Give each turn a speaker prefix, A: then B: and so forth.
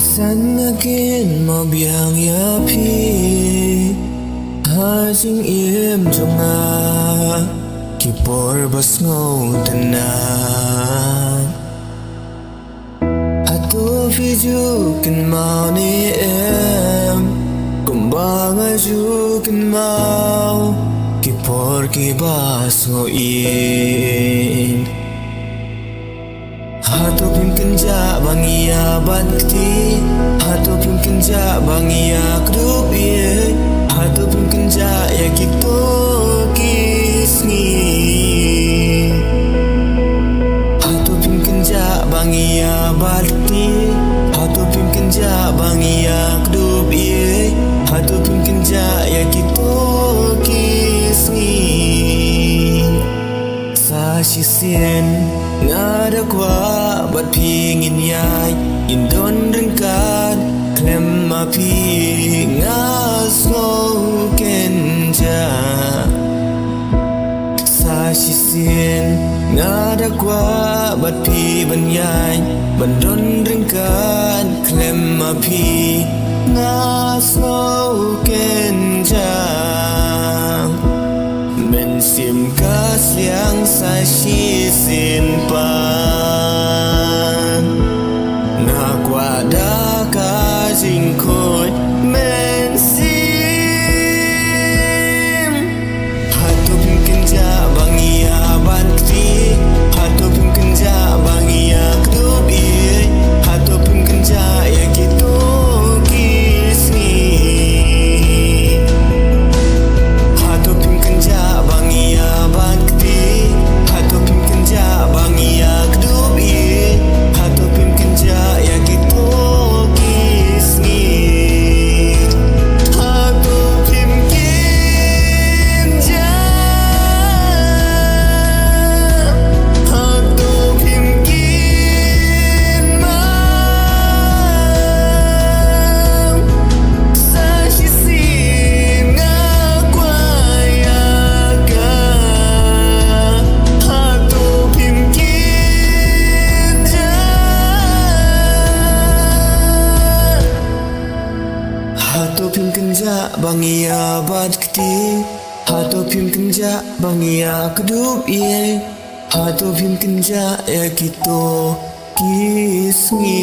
A: San again mo biang ya pi ha jing im jonga ki por bas ngau tana atu fi ju kin mau ni em kumbang a ju kin mau ki por ki bas ngau in Hatu pim kenja bangia bakti Hatu pim kenja bangia krubi Hatu pim kenja ya kito kisni Hatu pim kenja bangia bakti Hatu pim kenja bangia krubi Hatu pim kenja ya kito kisni Sa shisien ngada kwa bat pingin yai indon ringkat klem ma pi ngaso kenja sa shisien ngada kwa bat pi ban yai bandon ringkat klem ma pi ngaso kenja men sim kas yang sa shi sin pan na kwa da ka jing khoi men sim hatu pim kenja bangia banti hatu pim kenja bangia krubi hatu pim kenja ya kito kisni hatu pim kenja bangia bakti hatu pim kenja bangia krubi hatu pim kenja ya kito kisni hatu pim kenja hatu pim kin mau sa hisim ngakwa ya ka hatu pim kenja hatu pim kenja bangia bakti hatu pim kenja bangia kedup ye hatu pim kenja ya kito kisni